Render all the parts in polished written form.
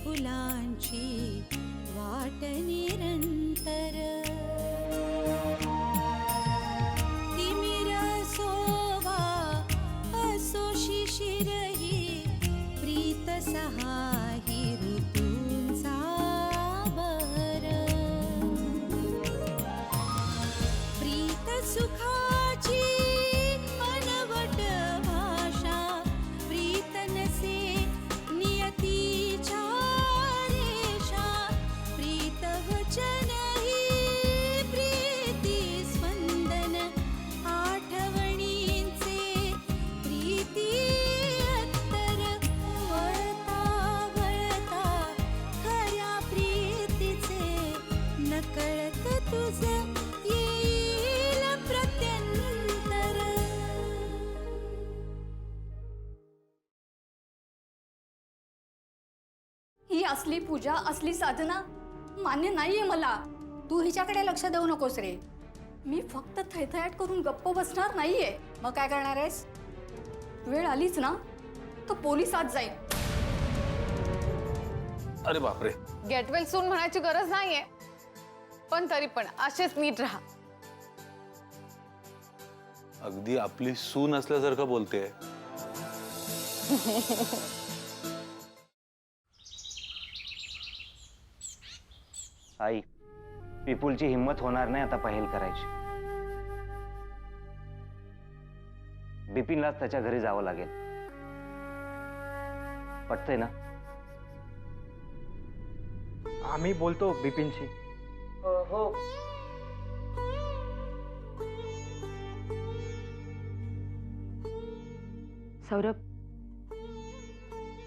फुलांची वाट निरंतर तिमिर सोवा असो शिशिरही प्रीत सहाही ऋतूंचा बर प्रीत सुखाची अनवट भाषा प्रीत नसे नियतीच्या ही असली पूजा असली साधना मान्य नाहीये मला। तू हिच्याकडे लक्ष देऊ नकोस रे। मी फक्त थैथयाट करून गप्प बसणार नाहीये। मग काय करणार आहेस? वेळ आलीच ना तो पोलिसात जाईल। अरे बापरे, गेट वेल सून म्हणायची गरज नाहीये, पण तरी पण असेच नीट राहा। अगदी आपली सून असल्यासारखं बोलते। आई, विपुलची हिम्मत होणार नाही आता पहेल करायची। बिपिनलाच त्याच्या घरी जावं लागेल। पटतंय ना? आम्ही बोलतो बिपिनशी। हो। सौरभ,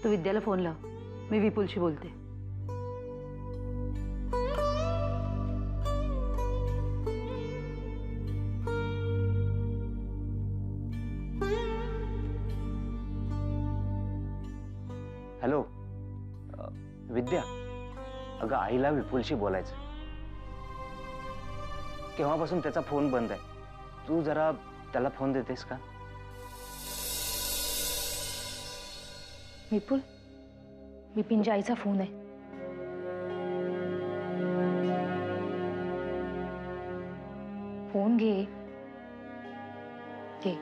तू विद्याला फोन लाव, मी विपुलशी बोलते। हॅलो विद्या, अगं आईला विपुलशी बोलायचं। केव्हापासून त्याचा फोन बंद आहे, तू जरा त्याला फोन देतेस का? विपुल, विपिनच्या आईचा फोन आहे। फोन घे घे।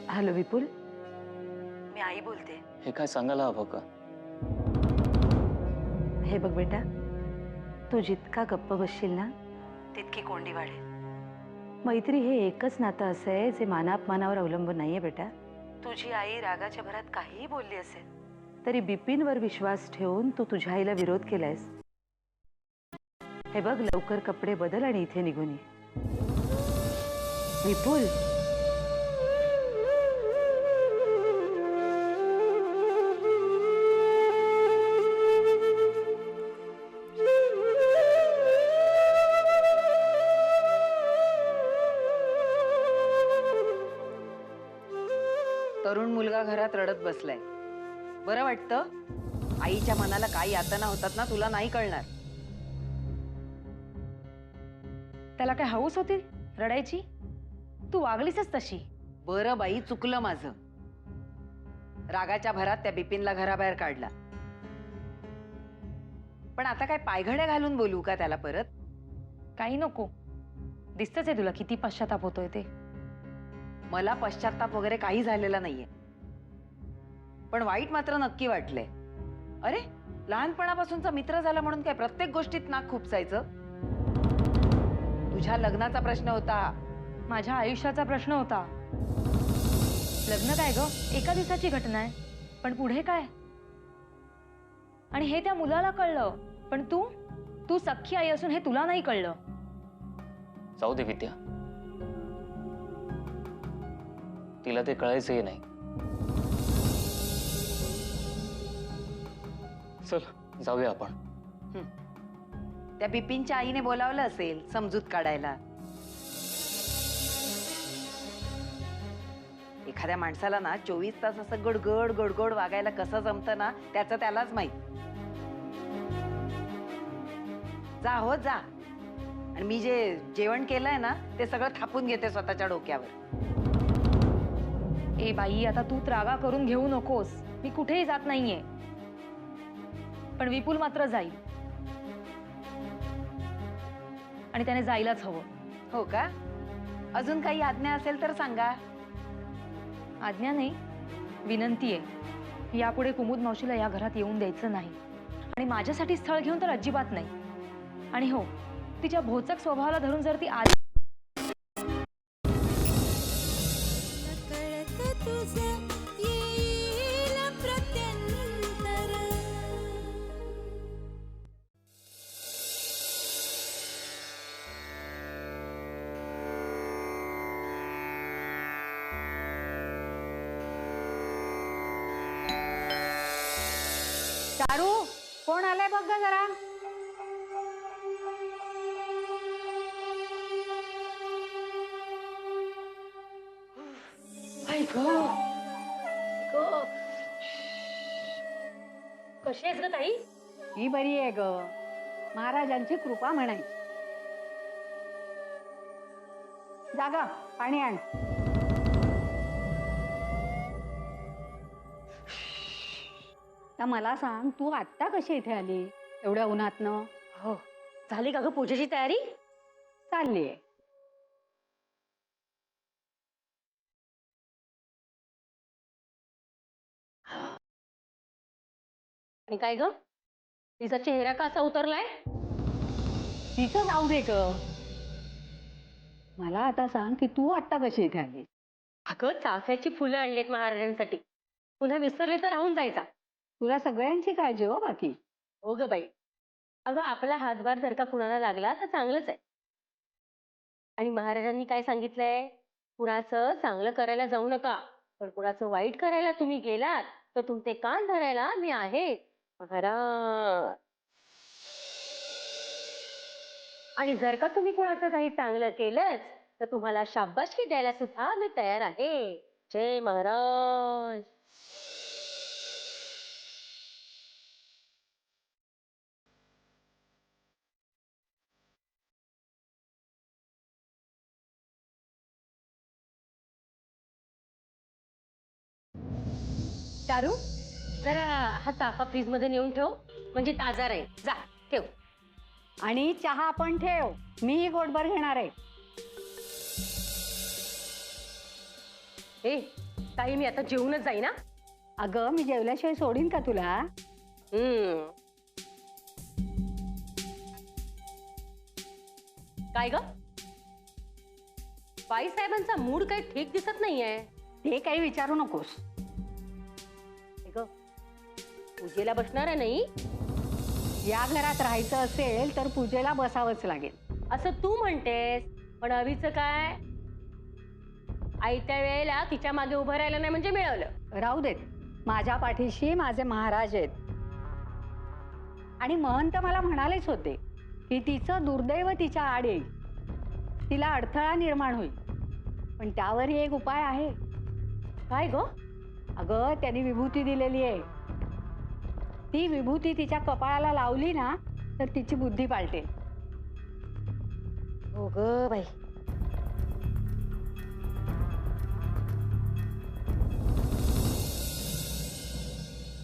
हॅलो विपुल, मी आई बोलते। हे काय सांगायला हवं का? हे बघ बेटा, तू जितका गप्प बसशील ना तितकी कोंडी वाढेल। मैत्री हे एकच नातं असं आहे जे मानापमानावर अवलंबून नाहीये बेटा। तुझी आई रागाच्या भरात काहीही बोलली असेल तरी बिपिनवर विश्वास ठेवून तू तुझ्या आईला विरोध केलायस। हे बघ, लवकर कपडे बदल आणि इथे निघून ये। विपुल, तरुण मुलगा घरात रडत बसलाय। बरं वाटतं? आईच्या मनाला काय यातना होतात ना तुला नाही कळणार। त्याला काय हौस होती रडायची? तू वागलीसच तशी। बरं बाई, चुकलं माझं। रागाच्या भरात त्या बिपिनला घराबाहेर काढला, पण आता काय पायघड्या घालून बोलू का त्याला परत? काही नको, दिसतच आहे तुला किती पश्चाताप होतोय ते। मला पश्चाताप वगैरे काही झालेला नाहीये, पण वाईट मात्र नक्की वाटलंय। अरे, लहानपणापासूनचा मित्र झाला म्हणून काय प्रत्येक गोष्टीत नाक खुपसायचं? तुझ्या लग्नाचा प्रश्न होता, माझ्या आयुष्याचा प्रश्न होता। लग्न काय ग, एका दिवसाची घटना आहे, पण पुढे काय? आणि हे त्या मुलाला कळलं, पण तू सख्खी आई असून हे तुला नाही कळलं। जाऊ दे विद्या, तिला ते कळायचंही नाही। चल जाऊया आपण, त्या बिपिनच्या आईने बोलावलं असेल समजूत काढायला. एखाद्या माणसाला ना 24 तास असं गडगड गडगड वागायला कसं जमतं ना, त्याचं त्यालाच माहित. जा हो जा. आणि मी जे जेवण केलंय ना ते सगळं थापून घेते स्वतःच्या डोक्यावर. ए बाई, आता तू त्रागा करून घेऊ नकोस. मी कुठेही जात नाहीये, पण विपुल मात्र जाईल आणि त्याने जायलाच हवं. हो का? अजून काही आज्ञा असेल तर सांगा. आज्ञा नाही, विनंती आहे. यापुढे कुमुद मावशीला या घरात येऊन द्यायचं नाही, आणि माझ्यासाठी स्थळ घेऊन तर अजिबात नाही. आणि हो, तिच्या भोचक स्वभावाला धरून जर ती आली कळत तुझं येईल प्रत्यंतर. चारू, कोण आलाय बघ ग जरा. कशी आहेस ग ताई? ही बरी आहे ग. महाराजांची कृपा म्हणायची. जागा, पाणी आण. तर मला सांग, तू आत्ता कशी इथे आली एवढ्या उन्हातनं? हो, झाली का ग पूजेची तयारी? चाललीये. आणि काय ग, तिचा चेहरा कसा उतरलाय? तिचं जाऊ दे ग. मला आता सांग की तू आत्ता कशी इथे आली? अगं, चाफ्याची फुलं आणलीत महाराजांसाठी. पुन्हा विसरले तर राहून जायचा. तुला सगळ्यांची काळजी हो बाकी. हो ग बाई. अगं, आपला हातभार जर का कुणाला लागला तर चांगलंच आहे. आणि महाराजांनी काय सांगितलंय? कुणाचं चांगलं करायला जाऊ नका, पण कुणाचं वाईट करायला तुम्ही गेलात तर तुमचे कान धरायला मी आहे महाराज. आणि जर का तुम्ही कुणाचं काही चांगलं केलंच तर तुम्हाला शाबासकी द्यायला सुद्धा मी तयार आहे. जय महाराज. चारू, जरा हा चाफा फ्रीज मध्ये नेऊन ठेव, म्हणजे ताजा राहील. जा ठेव. आणि चहा पण ठेव, मीही घोटभर घेणार आहे. ए ताई, मी आता जेवूनच जाईन ना. अगं, मी जेवल्याशिवाय सोडीन का तुला? काय ग, बाई साहेबांचा मूड काही ठीक दिसत नाहीये. ते काही विचारू नकोस. पूजेला बसणार आहे नाही? या घरात राहायचं असेल तर पूजेला बसावंच लागेल. असं तू म्हणतेस, पण अवीचं काय? आयत्या वेळेला तिच्या मागे उभं राहिलं नाही म्हणजे मिळवलं. राहू देत, माझ्या पाठीशी माझे महाराज आहेत. आणि महंत मला म्हणालेच होते की तिचं दुर्दैव तिच्या आड येईल, तिला अडथळा निर्माण होईल. पण त्यावरही एक उपाय आहे. काय ग? अगं, त्यांनी विभूती दिलेली आहे. ती विभूती तिच्या कपाळाला लावली ना तर तिची बुद्धी पालटेल. हो ग बाई.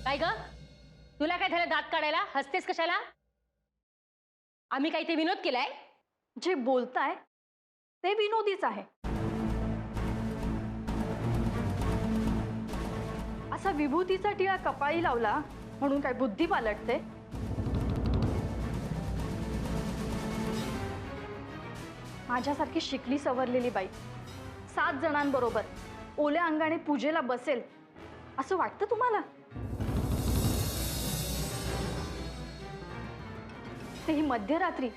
काय ग, तुला काय झालं दात काढायला? हसतेस कशाला? आम्ही काही ते विनोद केलाय? जे बोलताय ते विनोदीच आहे. असा विभूतीचा टिळा कपाळी लावला म्हणून काय बुद्धी पालटते? माझ्यासारखी शिकली सवरलेली बाई 7 जणांबरोबर ओल्या अंगाने पूजेला बसेल असं वाटतं तुम्हाला? तेही मध्यरात्री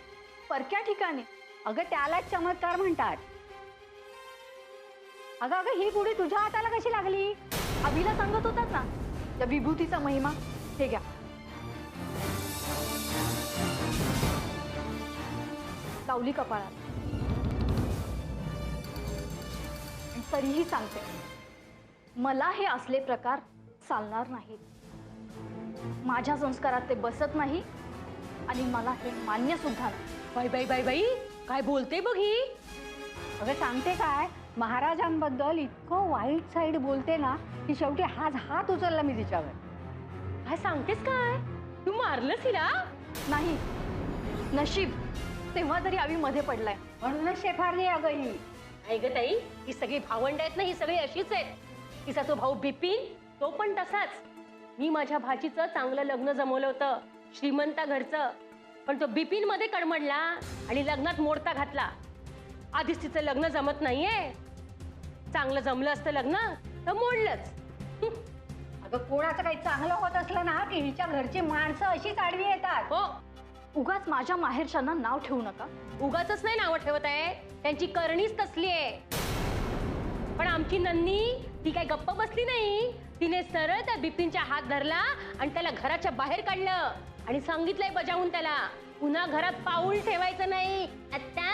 परक्या ठिकाणी. अगं, त्यालाच चमत्कार म्हणतात. अगं अगं, ही गुढी तुझ्या हाताला कशी लागली? अभिला सांगत होतात ना त्या विभूतीचा महिमा. हे घ्या. लावली कपाळात. आणि तरीही सांगते, मला हे असले प्रकार चालणार नाहीत. माझ्या संस्कारात ते बसत नाही आणि मला हे मान्य सुद्धा नाही. बाई बाई बाई बाई काय बोलते बघ ही. अगं सांगते काय, महाराजांबद्दल इतकं वाईट साईड बोलते ना की शेवटी हात उचलला मी तिच्यावर. काय सांगतेस काय, तू मारलंस हिला. नाही, नशीब तेव्हा तरी आम्ही मध्ये पडलाय म्हणूनच शेफारली अगं ही. आई ग ताई, ही सगळी भावंड आहेत ना, ही सगळी अशीच आहेत. तिचा तो भाऊ बिपिन तो पण तसाच. मी माझ्या भाचीचं चांगलं लग्न जमवलं होतं श्रीमंता घरचं, पण तो बिपिन मध्ये कडमडला आणि लग्नात मोडता घातला. आधीच तिचं लग्न जमत नाहीये, चांगलं जमलं असतं लग्न तर मोडलंच. अगं कोणाचं काही चांगलं होत असलं ना की हिच्या घरची माणसं अशीच आडवी येतात. हो, उगाच माझ्या माहेरच्यांना नाव ठेवू नका. उगाचच नाही नावं ठेवत आहे, त्यांची करणीच तसली आहे. पण आमची नन्नी ती काय गप्प बसली नाही. तिने सरळ त्या बिपिनच्या हात धरला आणि त्याला घराच्या बाहेर काढलं आणि सांगितलंय बजावून त्याला, पुन्हा घरात पाऊल ठेवायचं नाही. आता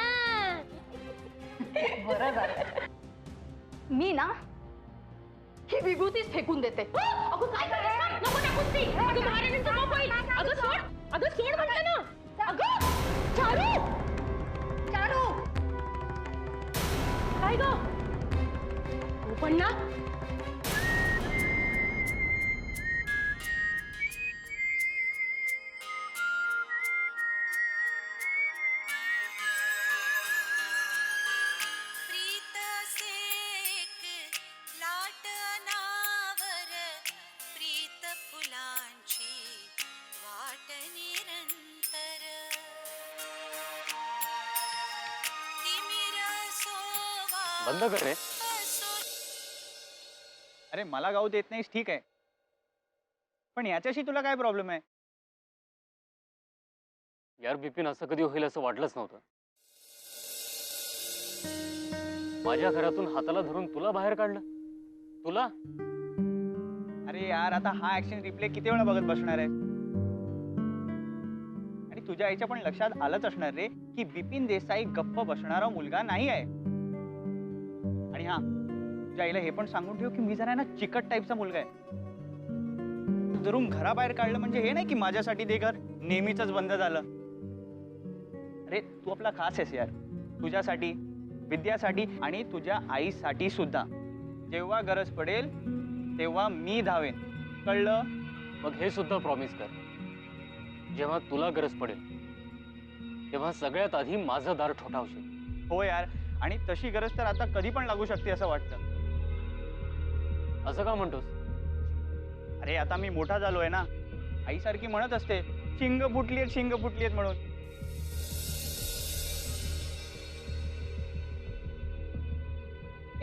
बरं झालं. मी ना ही विभूतीच फेकून देते. अगं काय करतेस? नको टाकूस ती. अगं महाराजांचा मोबाईल. अगं सोड म्हटलं ना. अगं चारू चारू, काय ग तू पण ना. प्रीत सेक लाट अनावर प्रीत फुलांची वाट निरंतर तिमिर सोवा बंद कर रे. अरे मला गाऊ देत नाहीस ठीक आहे, पण याच्याशी तुला काय प्रॉब्लेम आहे? यार बिपिन, असं कधी होईल असं वाटलंच नव्हतं. माझ्या घरातून हाताला धरून तुला बाहेर काढलं. तुला अरे यार, आता हा ऍक्शन रिप्ले किती वेळा बघत बसणार आहे? आणि तुझ्या आईच्या पण लक्षात आलंच असणार रे की बिपिन देसाई गप्प बसणारा मुलगा नाही आहे. आणि हा, तुझ्या आईला हे पण सांगून ठेव की मी जरा ना चिकट टाईपचा मुलगा आहे. धरून घराबाहेर काढलं म्हणजे हे नाही की माझ्यासाठी ते घर नेहमीच बंद झालं. अरे तू आपला खास आहेस यार, तुझ्यासाठी, विद्यासाठी आणि तुझ्या आईसाठी सुद्धा. जेव्हा गरज पडेल तेव्हा मी धावेन, कळलं? मग हे सुद्धा प्रॉमिस कर, जेव्हा तुला गरज पडेल तेव्हा सगळ्यात आधी माझं दार ठोठावशील. हो यार, आणि तशी गरज तर आता कधी पण लागू शकते असं वाटतं. असं का म्हणतोस? अरे आता मी मोठा झालोय ना, आईसारखी म्हणत असते शिंग फुटलीयत म्हणून.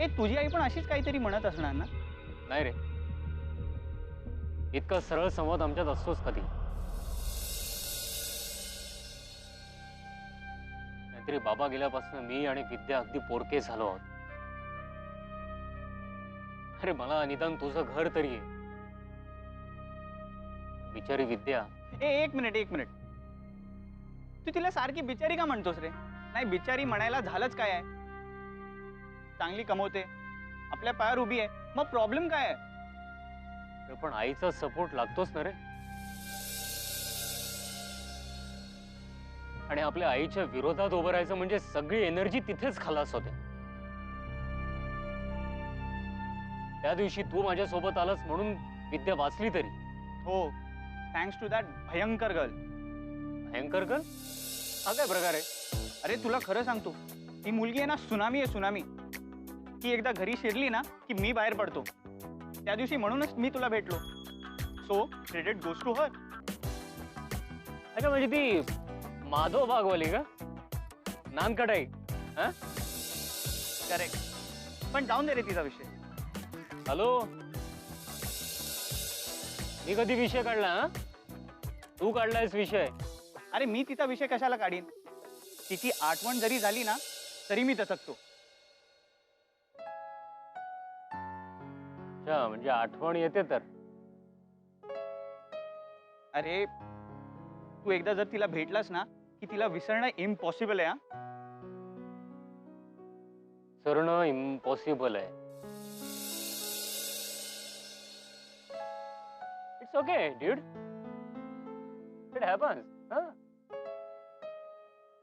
ए तुझी आई पण अशीच काहीतरी म्हणत असणार ना? नाही रे, इतका सरळ संवाद आमच्यात असतोच कधी. नाहीतरी बाबा गेल्यापासून मी आणि विद्या अगदी पोरके झालो आहोत. अरे मला निदान तुझं घर तरी आहे. बिचारी विद्या. एक मिनिट, तू तिला सारखी बिचारी का म्हणतोस रे? नाही, बिचारी म्हणायला झालंच काय आहे? चांगली कमवते, आपल्या पायावर उभी आहे, मग प्रॉब्लेम काय आहे? पण आईचा सपोर्ट लागतोच ना रे. आणि आपल्या आईच्या विरोधात उभं राहायचं म्हणजे सगळी एनर्जी तिथेच खलास होते. त्या दिवशी तू माझ्या सोबत आलास म्हणून विद्या वाचली तरी. हो, थँक्स टू दॅट भयंकर गर्ल. भयंकर गर्ल? हा काय प्रकार आहे? अरे तुला खरं सांगतो, ती मुलगी आहे ना, सुनामी आहे, सुनामी. ती एकदा घरी शिरली ना की मी बाहेर पडतो. त्या दिवशी म्हणूनच मी तुला भेटलो. So credit goes to her. अच्छा, म्हणजे ती माधव बागवाली का? नानकटाई? हा, करेक्ट. पण जाऊन दे रे तिचा विषय. हॅलो, मी कधी विषय काढला? हा, तू काढलायस विषय. अरे मी तिचा विषय कशाला काढीन? तिची आठवण जरी झाली ना तरी मी दचकतो. अच्छा, म्हणजे आठवण येते तर. अरे तू एकदा जर तिला भेटलास ना की तिला विसरणं इम्पॉसिबल आहे. हा सरणं इम्पॉसिबल आहे. It's okay dude, it happens.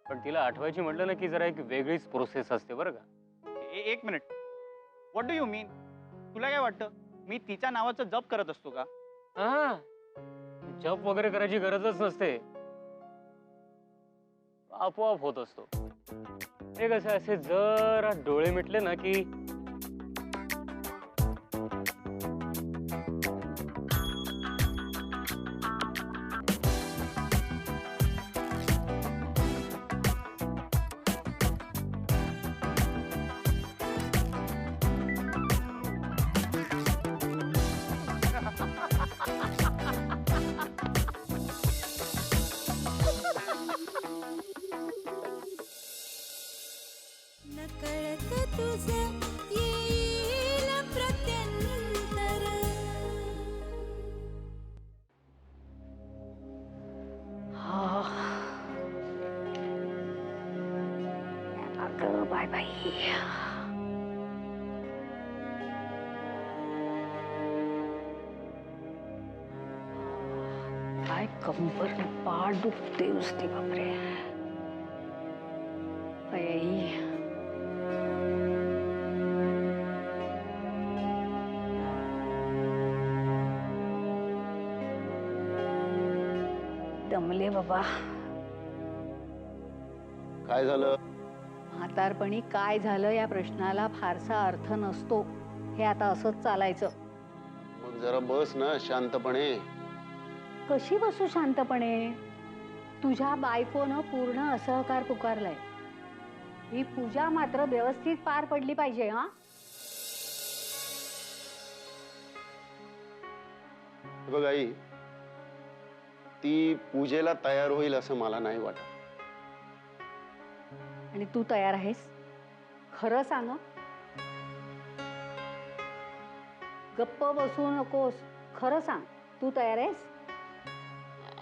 पण तिला आठवायची म्हटलं ना की जरा एक वेगळीच प्रोसेस असते बरं का. एक मिनिट, व्हॉट डू यू मीन? तुला काय वाटतं मी तिच्या नावाचं जप करत असतो का? हा, जप वगैरे करायची गरजच नसते, आपोआप होत असतो. हे कसं असे जरा डोळे मिटले ना की नकळत तुझं येईल प्रत्यंतर. अगं बाय बाई. काय कंबर पाठ दुखते नुसती, बापरे. आई. दमले बाबा. काय झालं? म्हातारपणी काय झालं या प्रश्नाला फारसा अर्थ नसतो. हे आता असंच चालायचं. मग जरा बस ना शांतपणे. कशी बसू शांतपणे? तुझ्या बायकोनं पूर्ण असहकार पुकारलाय. ही पूजा मात्र व्यवस्थित पार पडली पाहिजे. हा, बघ आई, ती पूजेला तयार होईल असं मला नाही वाटत. आणि तू तयार आहेस? खरं सांग. गप्प बसू नकोस, खरं सांग. तू तयार आहेस?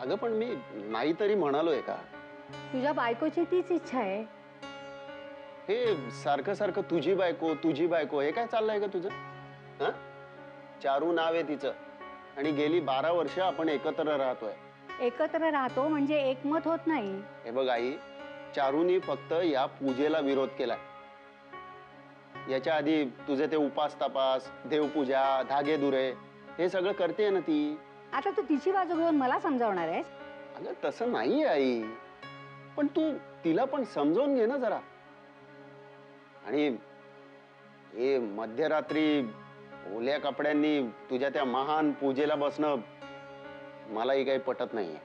अगं पण मी नाही तरी म्हणालोय का? तुझ्या बायकोची तीच इच्छा आहे. हे सारखं सारखं तुझी बायको हे काय चाललंय का तुझं? हा, चारू नाव आहे तिचं आणि गेली 12 वर्ष आपण एकत्र राहतोय. एकत्र राहतो म्हणजे एकमत होत नाही. हे बघ आई, चारूनी फक्त या पूजेला विरोध केलाय. याच्या आधी तुझे ते उपास तपास, देवपूजा, धागे दुरे हे सगळं करते ना ती. आता तू तिची बाजू घेऊन मला समजावणार आहेस? अगं तसं नाहीये आई, पण तू तिला पण समजावून घे ना जरा. आणि हे मध्यरात्री ओल्या कपड्यांनी तुझ्या त्या महान पूजेला बसणं मलाही काही पटत नाहीये.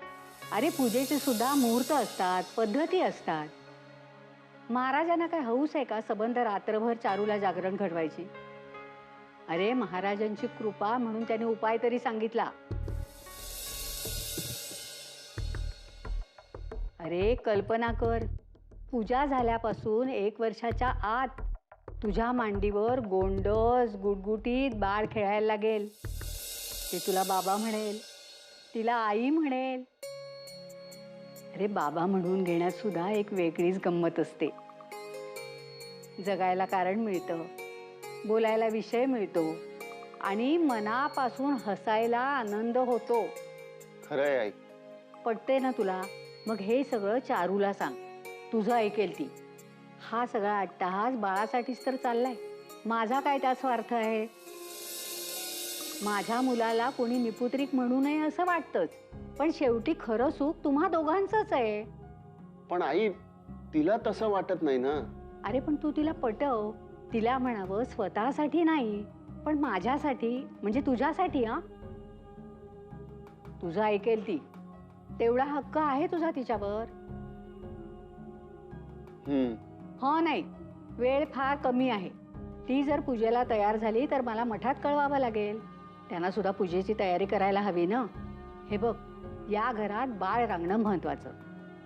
अरे पूजेचे सुद्धा मुहूर्त असतात, पद्धती असतात. महाराजांना काय हौस आहे का सबंध रात्रभर चारूला जागरण घडवायची? अरे महाराजांची कृपा म्हणून त्याने उपाय तरी सांगितला. अरे कल्पना कर, पूजा झाल्यापासून 1 वर्षाच्या आत तुझ्या मांडीवर गोंडस गुटगुटीत बाळ खेळायला लागेल. ते तुला बाबा म्हणेल, तिला आई म्हणेल. अरे बाबा म्हणून घेण्यात सुद्धा एक वेगळीच गंमत असते. जगायला कारण मिळतं, बोलायला विषय मिळतो आणि मनापासून हसायला आनंद होतो. खरंय आई. पटते ना तुला? मग हे सगळं चारूला सांग, तुझं ऐकेल ती. हा सगळा अट्टाहास बाळासाठीच तर चाललाय. माझा काय त्यात स्वार्थ आहे? माझ्या मुलाला कोणी निपुत्रिक म्हणू नये असं वाटतंच, पण शेवटी खरं सुख तुम्हा दोघांचंच आहे. पण आई, तिला तसं वाटत नाही ना. अरे पण तू तिला पटव. तिला म्हणावं स्वतःसाठी नाही पण माझ्यासाठी, म्हणजे तुझ्यासाठी. हा, तुझं ऐकेल ती. तेवढा हक्क आहे तुझा तिच्यावर. हो नाही, वेळ फार कमी आहे. ती जर पूजेला तयार झाली तर मला मठात कळवावं लागेल. त्यांना सुद्धा पूजेची तयारी करायला हवी ना. हे बघ, या घरात बाळ रांगणं महत्वाचं.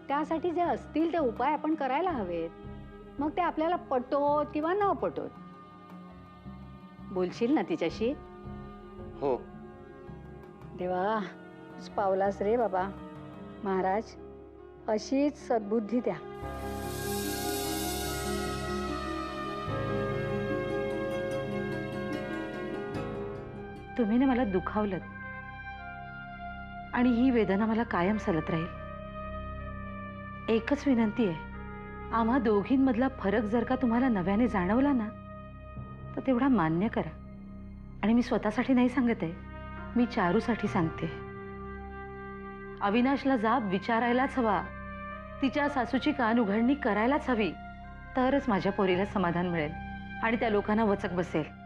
त्यासाठी जे असतील ते उपाय आपण करायला हवेत. मग ते आपल्याला पटोत किंवा न पटोत. बोलशील ना तिच्याशी? हो. देवा, पावलास रे बाबा. महाराज, अशीच सद्बुद्धी द्या. तुम्ही ना मला दुखावलं आणि ही वेदना मला कायम सलत राहील. एकच विनंती आहे, आम्हा दोघींमधला फरक जर का तुम्हाला नव्याने जाणवला ना तर तेवढा मान्य करा. आणि मी स्वतःसाठी नाही सांगत आहे, मी चारूसाठी सांगते. अविनाशला जाब विचारायलाच हवा, तिच्या सासूची कान उघडणी करायलाच हवी, तरच माझ्या पोरीला समाधान मिळेल आणि त्या लोकांना वचक बसेल.